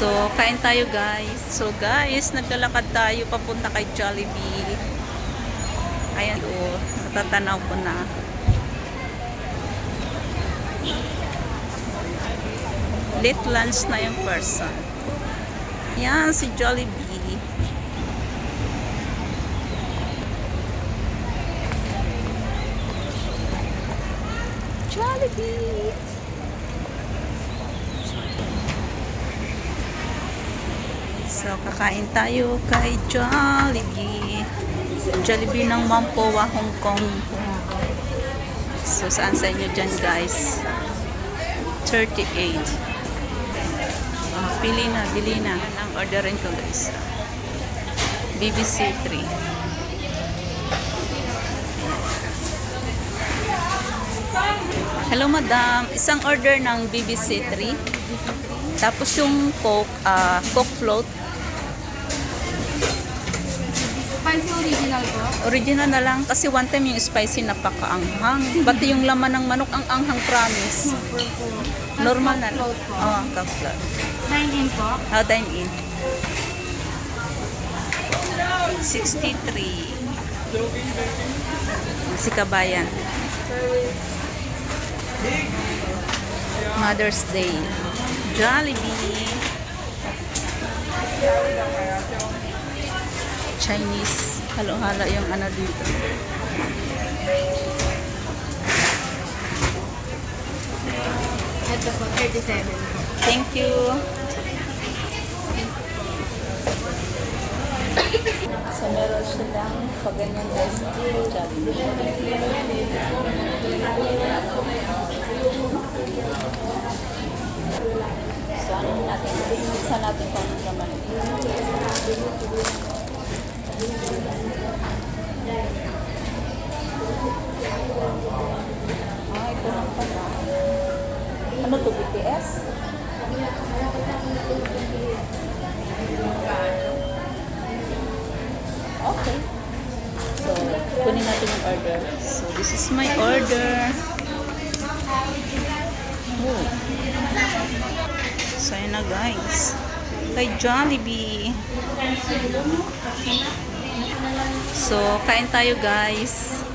So, kain tayo guys. So guys, naglalakad tayo papunta kay Jollibee. Ayan o, natatanaw ko na. Late lunch na yung person. Yan, si Jollibee. Jollibee! So, kakain tayo kay Jollibee. Jollibee ng Mampoa, Hong Kong. So, saan sa inyo dyan, guys? 38. Pili na, bili na. Ang orderin ko, guys. BBC 3. Hello, madam. Isang order ng BBC 3. Tapos yung Coke, Coke float. Spicy original po? Original na lang kasi one time yung spicy napakaanghang. Pati yung laman ng manok ang anghang, promise. Super po. Normal na lang. Coke float po. Oh, Coke float. Dine-in po? Dine in. 63. Si Kabayan. Mother's Day. Jollibee. Chinese. Halo-halo yung ano dito. Ito po, 37 po. Thank you. So, meron silang pag ganyan guys. Jollibee. So, ano natin? Isa natin kung ano naman. Ito lang pala. Ano to, BTS? Okay. So, kunin natin yung order. So, this is my order. Oh. So, yun na guys. Kay Jollibee. So, kain tayo guys.